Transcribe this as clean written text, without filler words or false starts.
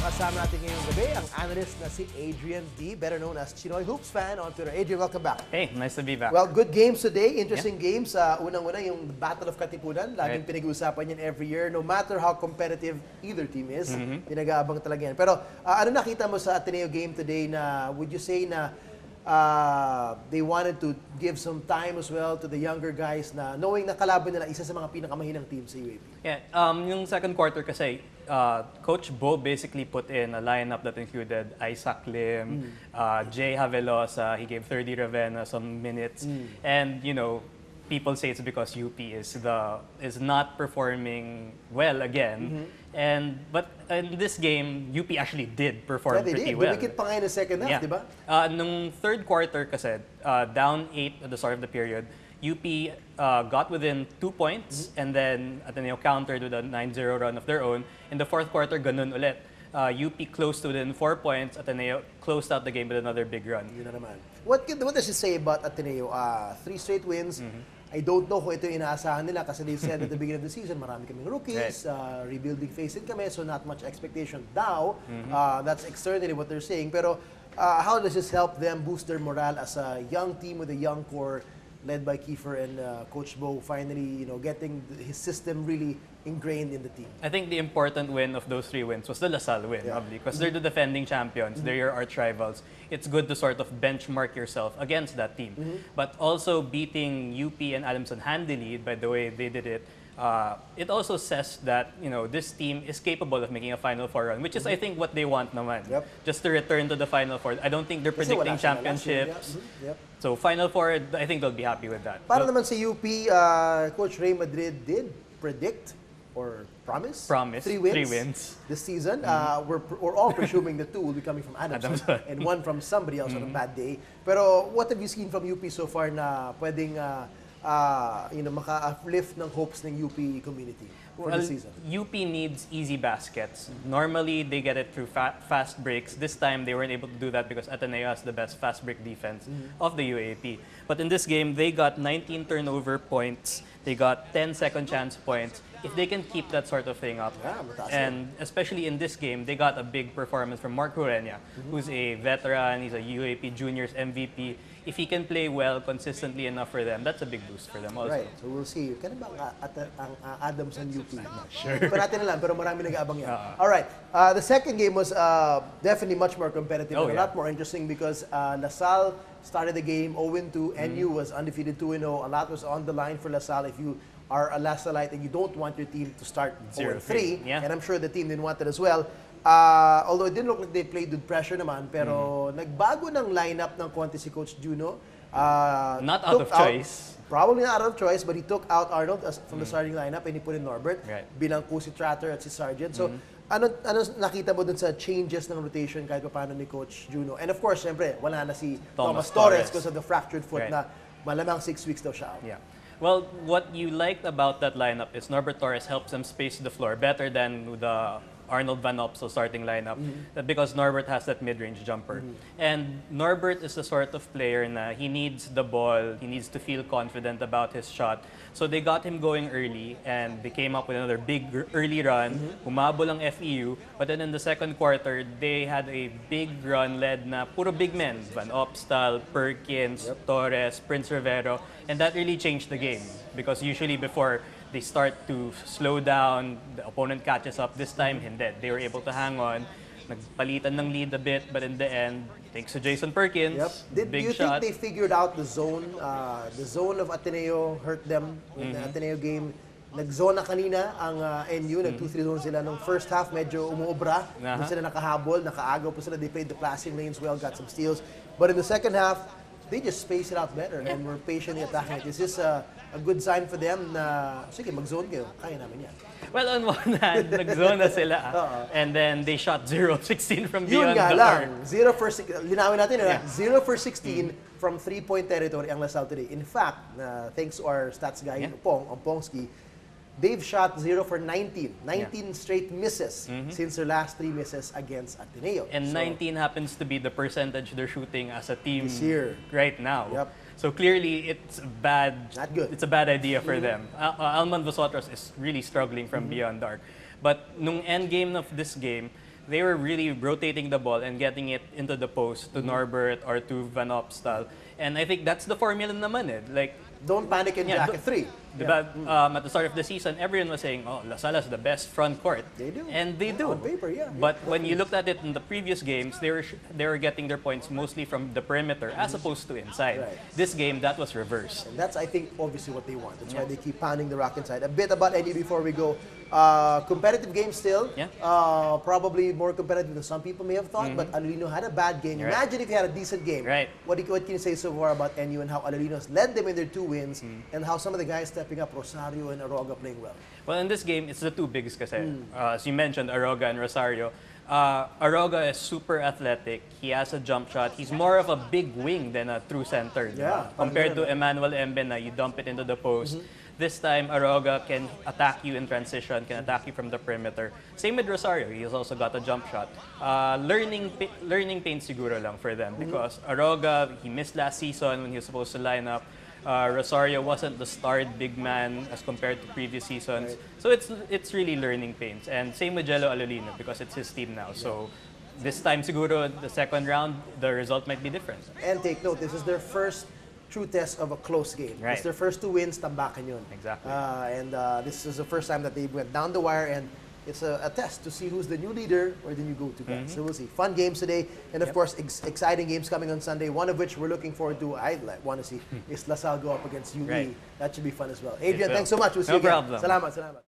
Kasama natin ngayong gabi ang analyst na si Adrian Dy, better known as Chinoy Hoops fan on Twitter. Adrian, welcome back. Hey, nice to be back. Well, good games today, interesting games. Unang-una yung Battle of Katipunan, laging pinag-uusapan yan every year. No matter how competitive either team is, pinag-aabang talaga yan. Pero ano nakita mo sa Ateneo game today na, would you say na they wanted to give some time as well to the younger guys na knowing na kalaban nila isa sa mga pinakamahinang team sa UAP? Yeah, yung second quarter kasi, Coach Bo basically put in a lineup that included Isaac Lim, Jay Havelosa, he gave 30 Ravenna some minutes, and you know, people say it's because UP is not performing well again. But in this game, UP actually did perform pretty well. Dumikit pa ngayon sa second half, di ba? Nung third quarter kasi, down 8 at the start of the period, UP got within 2 points and then Ateneo countered with a 9-0 run of their own. In the fourth quarter, ganun ulit. UP closed to within 4 points. Ateneo closed out the game with another big run. Yun na naman. What does it say about Ateneo? 3 straight wins. I don't know kung ito yung inaasahan nila kasi they said at the beginning of the season, marami kaming rookies, rebuilding phase din kami, so not much expectation daw. That's externally what they're saying. Pero how does this help them boost their morale as a young team with a young core led by Kiefer and Coach Bo finally, getting his system really ingrained in the team? I think the important win of those 3 wins was the LaSalle win, because they're the defending champions, they're your arch rivals. It's good to sort of benchmark yourself against that team. But also beating UP and Adamson handily, by the way they did it, it also says that this team is capable of making a Final Four run, which is I think what they want naman. Just to return to the Final Four. I don't think they're predicting championships. So Final Four, I think they'll be happy with that. Para naman sa UP, Coach Ray Madrid did predict or promise 3 wins this season. We're all presuming the 2 will be coming from Adamson and 1 from somebody else on a bad day. Pero what have you seen from UP so far na pwedeng maka-uplift ng hopes ng UP community for the season? UP needs easy baskets. Normally, they get it through fast breaks. This time, they weren't able to do that because Ateneo has the best fast break defense of the UAP. But in this game, they got 19 turnover points. They got 10 second chance points. If they can keep that sort of thing up, and especially in this game, they got a big performance from Mark Urenia, who's a veteran, he's a UAP Juniors MVP. If he can play well, consistently enough for them, that's a big boost for them also. Right, so we'll see. Kailan ba ang Adamson UP? Sure. Pa natin na lang, pero marami nag-aabang yan. Alright, the second game was definitely much more competitive and a lot more interesting because LaSalle started the game 0-2, NU was undefeated 2-0. A lot was on the line for LaSalle. If you are a LaSalleite and you don't want your team to start 0-3, and I'm sure the team didn't want it as well. Although it didn't look like they played with pressure naman, pero nagbago ng lineup ng konti si Coach Juno. Not out of choice. Probably not out of choice, but he took out Arnold from the starting lineup and he put in Norbert bilang si Tratter at si Sargent. So, ano nakita mo dun sa changes ng rotation kahit paano ni Coach Juno? And of course, syempre, wala na si Thomas Torres because of the fractured foot na malamang 6 weeks daw siya out. Yeah. Well, what you liked about that lineup is Norbert Torres helps them space the floor better than the Arnold Van Opsel starting lineup, because Norbert has that mid-range jumper. And Norbert is the sort of player na he needs the ball, he needs to feel confident about his shot. So they got him going early and they came up with another big early run, humabol ang FEU, but then in the second quarter, they had a big run led na puro big men, Van Opstal, Perkins, Torres, Prince Rivero, and that really changed the game because usually before they start to slow down, the opponent catches up. This time, hindi. They were able to hang on. Nagpalitan ng lead a bit, but in the end, thanks to Jason Perkins, Do big you shot. think they figured out the zone? The zone of Ateneo hurt them in the Ateneo game. Nag-zone na kanina ang NU, nag-2-3 zone sila. Nung first half, medyo umuobra. Doon sila nakahabol, nakaagaw pa sila. They played the passing lanes well, got some steals. But in the second half, they just spaced it out better and were patiently attacking it. Is this a good sign for them na, sige, mag-zone kayo, kaya namin yan? Well, on one hand, nag-zone na sila. And then they shot 0-16 from Yun beyond nga the lang, arc. linawin natin, 0 for 16 from 3-point territory ang LaSalle today. In fact, thanks to our stats guy, Pongski, they've shot 0 for 19. 19 straight misses since their last 3 misses against Ateneo. And 19 happens to be the percentage they're shooting as a team this year right now. So clearly, it's bad. Not good. It's a bad idea for them. Alman Vosotros is really struggling from beyond the arc. But nung end game of this game, they were really rotating the ball and getting it into the post to Norbert or to Van Opstal. And I think that's the formula naman eh. Like, don't panic in jacket 3. Diba, at the start of the season, everyone was saying, oh, La Salle is the best front court. They do. And they do. On paper, yeah. But when you looked at it in the previous games, they were getting their points mostly from the perimeter as opposed to inside. Right. This game, that was reversed. And that's, I think, obviously what they want. That's why they keep pounding the rock inside. A bit about NU before we go. Competitive game still. Yeah. Probably more competitive than some people may have thought, but Alolino had a bad game. Right. Imagine if he had a decent game. Right. What can you say so far about NU and how Alolino's led them in their 2 wins and how some of the guys stepping up, Rosario and Aroga, playing well? Well, in this game, it's the two bigs kasi. As you mentioned, Aroga and Rosario. Aroga is super athletic. He has a jump shot. He's more of a big wing than a true center. Yeah, compared to Emmanuel Embe na you dump it into the post. This time, Aroga can attack you in transition, can attack you from the perimeter. Same with Rosario. He's also got a jump shot. Learning pain siguro lang for them because Aroga, he missed last season when he was supposed to line up. Rosario wasn't the starred big man as compared to previous seasons. Right. So it's really learning pains. And same with Jello Alolino because it's his team now. So this time siguro, the second round, the result might be different. And take note, this is their first true test of a close game. Right. It's their first 2 wins, tambakan yun. Exactly. And this is the first time that they went down the wire, and it's a test to see who's the new leader or the new go-to guy. So we'll see. Fun games today, and of course, exciting games coming on Sunday. One of which we're looking forward to, I want to see, is La Salle go up against UP. Right. That should be fun as well. Adrian, thanks so much. We'll see No you again. problem. Salamat, salamat.